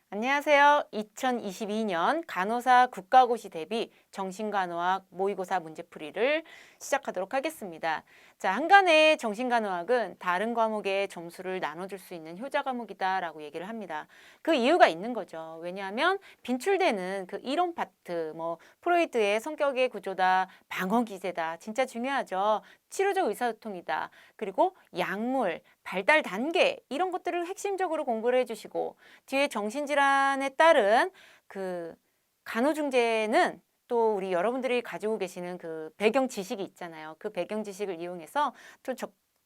안녕하세요. 2022년 간호사 국가고시 대비 정신간호학 모의고사 문제풀이를 시작하도록 하겠습니다. 자, 한간의 정신간호학은 다른 과목의 점수를 나눠줄 수 있는 효자 과목이다라고 얘기를 합니다. 그 이유가 있는 거죠. 왜냐하면 빈출되는 그 이론 파트, 프로이드의 성격의 구조다, 방어 기제다, 진짜 중요하죠. 치료적 의사소통이다. 그리고 약물, 발달 단계 이런 것들을 핵심적으로 공부를 해주시고 뒤에 정신질환에 따른 그 간호중재는 또 우리 여러분들이 가지고 계시는 그 배경 지식이 있잖아요. 그 배경 지식을 이용해서 또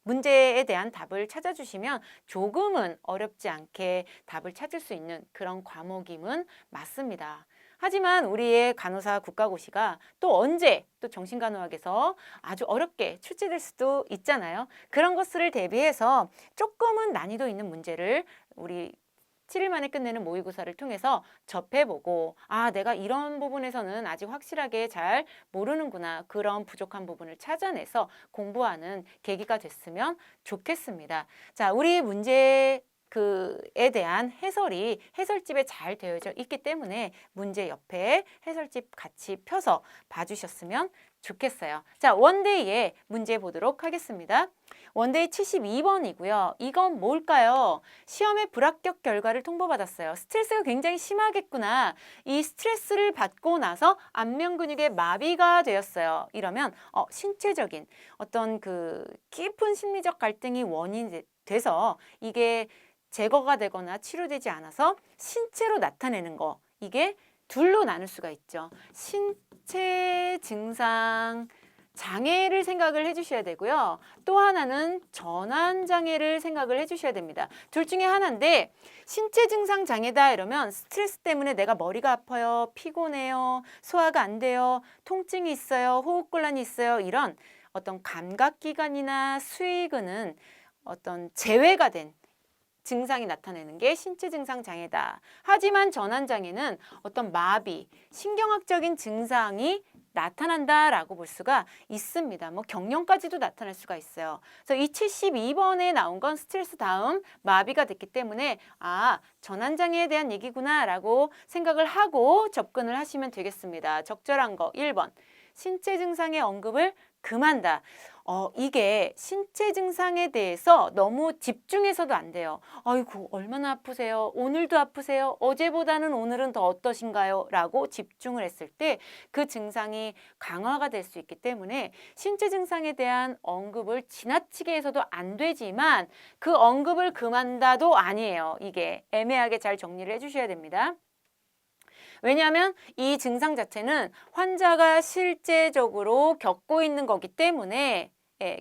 문제에 대한 답을 찾아주시면 조금은 어렵지 않게 답을 찾을 수 있는 그런 과목임은 맞습니다. 하지만 우리의 간호사 국가고시가 또 언제 또 정신간호학에서 아주 어렵게 출제될 수도 있잖아요. 그런 것들을 대비해서 조금은 난이도 있는 문제를 우리 7일 만에 끝내는 모의고사를 통해서 접해보고 내가 이런 부분에서는 아직 확실하게 잘 모르는구나. 그런 부족한 부분을 찾아내서 공부하는 계기가 됐으면 좋겠습니다. 자, 우리 문제 그에 대한 해설이 해설집에 잘 되어져 있기 때문에 문제 옆에 해설집 같이 펴서 봐주셨으면 좋겠어요. 자, 원데이의 문제 보도록 하겠습니다. 원데이 72번이고요. 이건 뭘까요? 시험의 불합격 결과를 통보받았어요. 스트레스가 굉장히 심하겠구나. 이 스트레스를 받고 나서 안면 근육의 마비가 되었어요. 이러면 신체적인 어떤 그 깊은 심리적 갈등이 원인이 돼서 이게 제거가 되거나 치료되지 않아서 신체로 나타내는 거. 이게 둘로 나눌 수가 있죠. 신체 증상 장애를 생각을 해주셔야 되고요. 또 하나는 전환 장애를 생각을 해주셔야 됩니다. 둘 중에 하나인데 신체 증상 장애다 이러면 스트레스 때문에 내가 머리가 아파요, 피곤해요, 소화가 안 돼요, 통증이 있어요, 호흡곤란이 있어요. 이런 어떤 감각기관이나 수의근은 어떤 제외가 된 증상이 나타내는 게 신체 증상 장애다. 하지만 전환 장애는 어떤 마비, 신경학적인 증상이 나타난다라고 볼 수가 있습니다. 경련까지도 나타날 수가 있어요. 그래서 이 72번에 나온 건 스트레스 다음 마비가 됐기 때문에 전환 장애에 대한 얘기구나라고 생각을 하고 접근을 하시면 되겠습니다. 적절한 거 1번. 신체 증상의 언급을 금한다. 이게 신체 증상에 대해서 너무 집중해서도 안 돼요. 아이고, 얼마나 아프세요? 오늘도 아프세요? 어제보다는 오늘은 더 어떠신가요? 라고 집중을 했을 때 그 증상이 강화가 될 수 있기 때문에 신체 증상에 대한 언급을 지나치게 해서도 안 되지만 그 언급을 금한다도 아니에요. 이게 애매하게 잘 정리를 해주셔야 됩니다. 왜냐하면 이 증상 자체는 환자가 실제적으로 겪고 있는 거기 때문에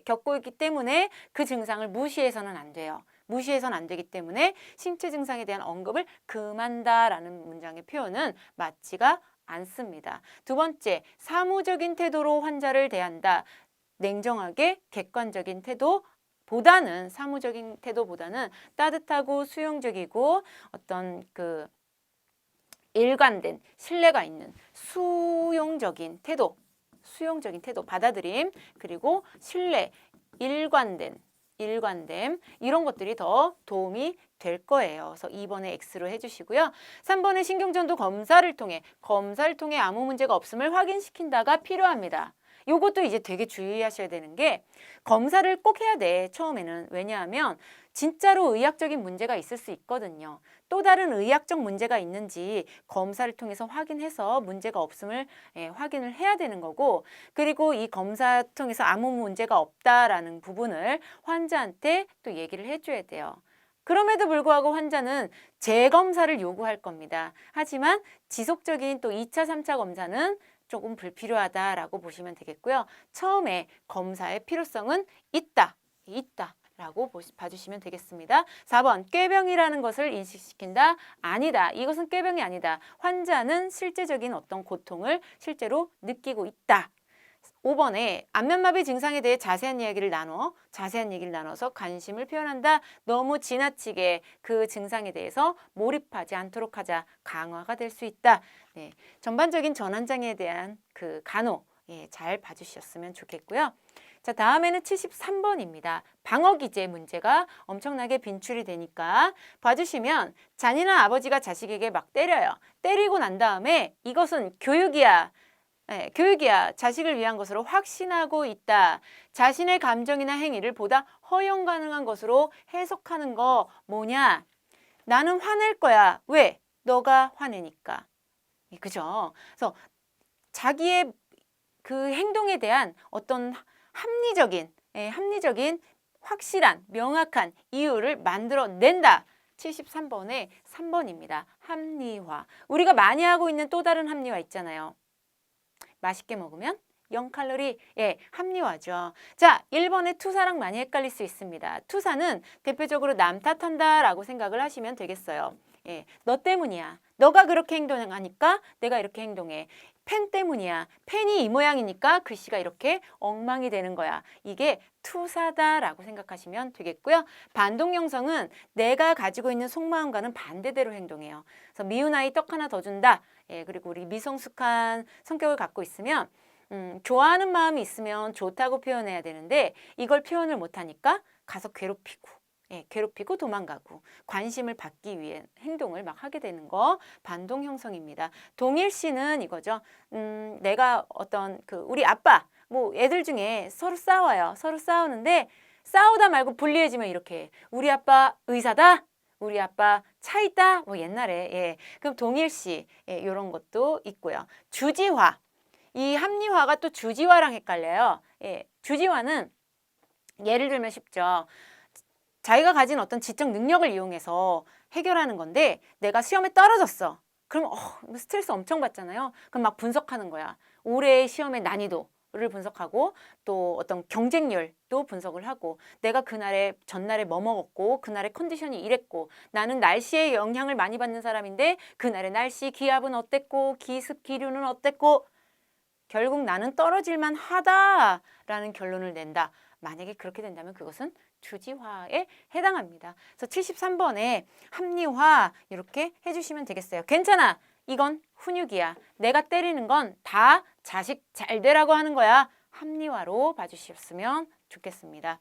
겪고 있기 때문에 그 증상을 무시해서는 안 돼요. 무시해서는 안 되기 때문에 신체 증상에 대한 언급을 금한다라는 문장의 표현은 맞지가 않습니다. 두 번째, 사무적인 태도로 환자를 대한다. 냉정하게 객관적인 태도 보다는 사무적인 태도보다는 따뜻하고 수용적이고 어떤 그 일관된 신뢰가 있는 수용적인 태도 받아들임 그리고 신뢰 일관됨 이런 것들이 더 도움이 될 거예요. 그래서 2번에 X로 해주시고요. 3번에 신경전도 검사를 통해 아무 문제가 없음을 확인시킨다가 필요합니다. 요것도 이제 되게 주의하셔야 되는 게 검사를 꼭 해야 돼. 처음에는. 왜냐하면 진짜로 의학적인 문제가 있을 수 있거든요. 또 다른 의학적 문제가 있는지 검사를 통해서 확인해서 문제가 없음을 확인을 해야 되는 거고, 그리고 이 검사 통해서 아무 문제가 없다라는 부분을 환자한테 또 얘기를 해줘야 돼요. 그럼에도 불구하고 환자는 재검사를 요구할 겁니다. 하지만 지속적인 또 2차, 3차 검사는 조금 불필요하다라고 보시면 되겠고요. 처음에 검사의 필요성은 있다. 라고 봐주시면 되겠습니다. 4번, 꾀병이라는 것을 인식시킨다. 아니다. 이것은 꾀병이 아니다. 환자는 실제적인 어떤 고통을 실제로 느끼고 있다. 5번에 안면마비 증상에 대해 자세한 얘기를 나눠서 관심을 표현한다. 너무 지나치게 그 증상에 대해서 몰입하지 않도록 하자. 강화가 될 수 있다. 네, 전반적인 전환장애에 대한 그 간호 잘 봐주셨으면 좋겠고요. 자, 다음에는 73번입니다. 방어기제 문제가 엄청나게 빈출이 되니까 봐주시면 잔인한 아버지가 자식에게 막 때려요. 때리고 난 다음에 이것은 교육이야. 교육이야. 자식을 위한 것으로 확신하고 있다. 자신의 감정이나 행위를 보다 허용 가능한 것으로 해석하는 거 뭐냐? 나는 화낼 거야. 왜? 너가 화내니까. 그죠? 그래서 자기의 그 행동에 대한 어떤 합리적인 확실한 명확한 이유를 만들어낸다. 73번의 3번입니다. 합리화. 우리가 많이 하고 있는 또 다른 합리화 있잖아요. 맛있게 먹으면 0칼로리. 합리화죠. 자, 1번의 투사랑 많이 헷갈릴 수 있습니다. 투사는 대표적으로 남 탓한다라고 생각을 하시면 되겠어요. 너 때문이야. 너가 그렇게 행동하니까 내가 이렇게 행동해. 펜 때문이야. 펜이 이 모양이니까 글씨가 이렇게 엉망이 되는 거야. 이게 투사다라고 생각하시면 되겠고요. 반동형성은 내가 가지고 있는 속마음과는 반대대로 행동해요. 그래서 미운 아이 떡 하나 더 준다. 그리고 우리 미성숙한 성격을 갖고 있으면 좋아하는 마음이 있으면 좋다고 표현해야 되는데 이걸 표현을 못하니까 가서 괴롭히고 도망가고 관심을 받기 위해 행동을 막 하게 되는 거 반동 형성입니다. 동일시는 이거죠. 내가 어떤 우리 아빠 뭐 애들 중에 서로 싸워요. 서로 싸우는데 싸우다 말고 불리해지면 이렇게 우리 아빠 의사다. 우리 아빠 차 있다. 뭐 옛날에 그럼 동일시 이런 것도 있고요. 주지화. 이 합리화가 또 주지화랑 헷갈려요. 주지화는 예를 들면 쉽죠. 자기가 가진 어떤 지적 능력을 이용해서 해결하는 건데 내가 시험에 떨어졌어. 그럼 스트레스 엄청 받잖아요. 그럼 막 분석하는 거야. 올해의 시험의 난이도를 분석하고 또 어떤 경쟁률도 분석을 하고 내가 전날에 뭐 먹었고 그날의 컨디션이 이랬고 나는 날씨에 영향을 많이 받는 사람인데 그날의 날씨 기압은 어땠고 기습 기류는 어땠고 결국 나는 떨어질만 하다라는 결론을 낸다. 만약에 그렇게 된다면 그것은 주지화에 해당합니다. 그래서 73번에 합리화 이렇게 해주시면 되겠어요. 괜찮아. 이건 훈육이야. 내가 때리는 건 다 자식 잘 되라고 하는 거야. 합리화로 봐주셨으면 좋겠습니다.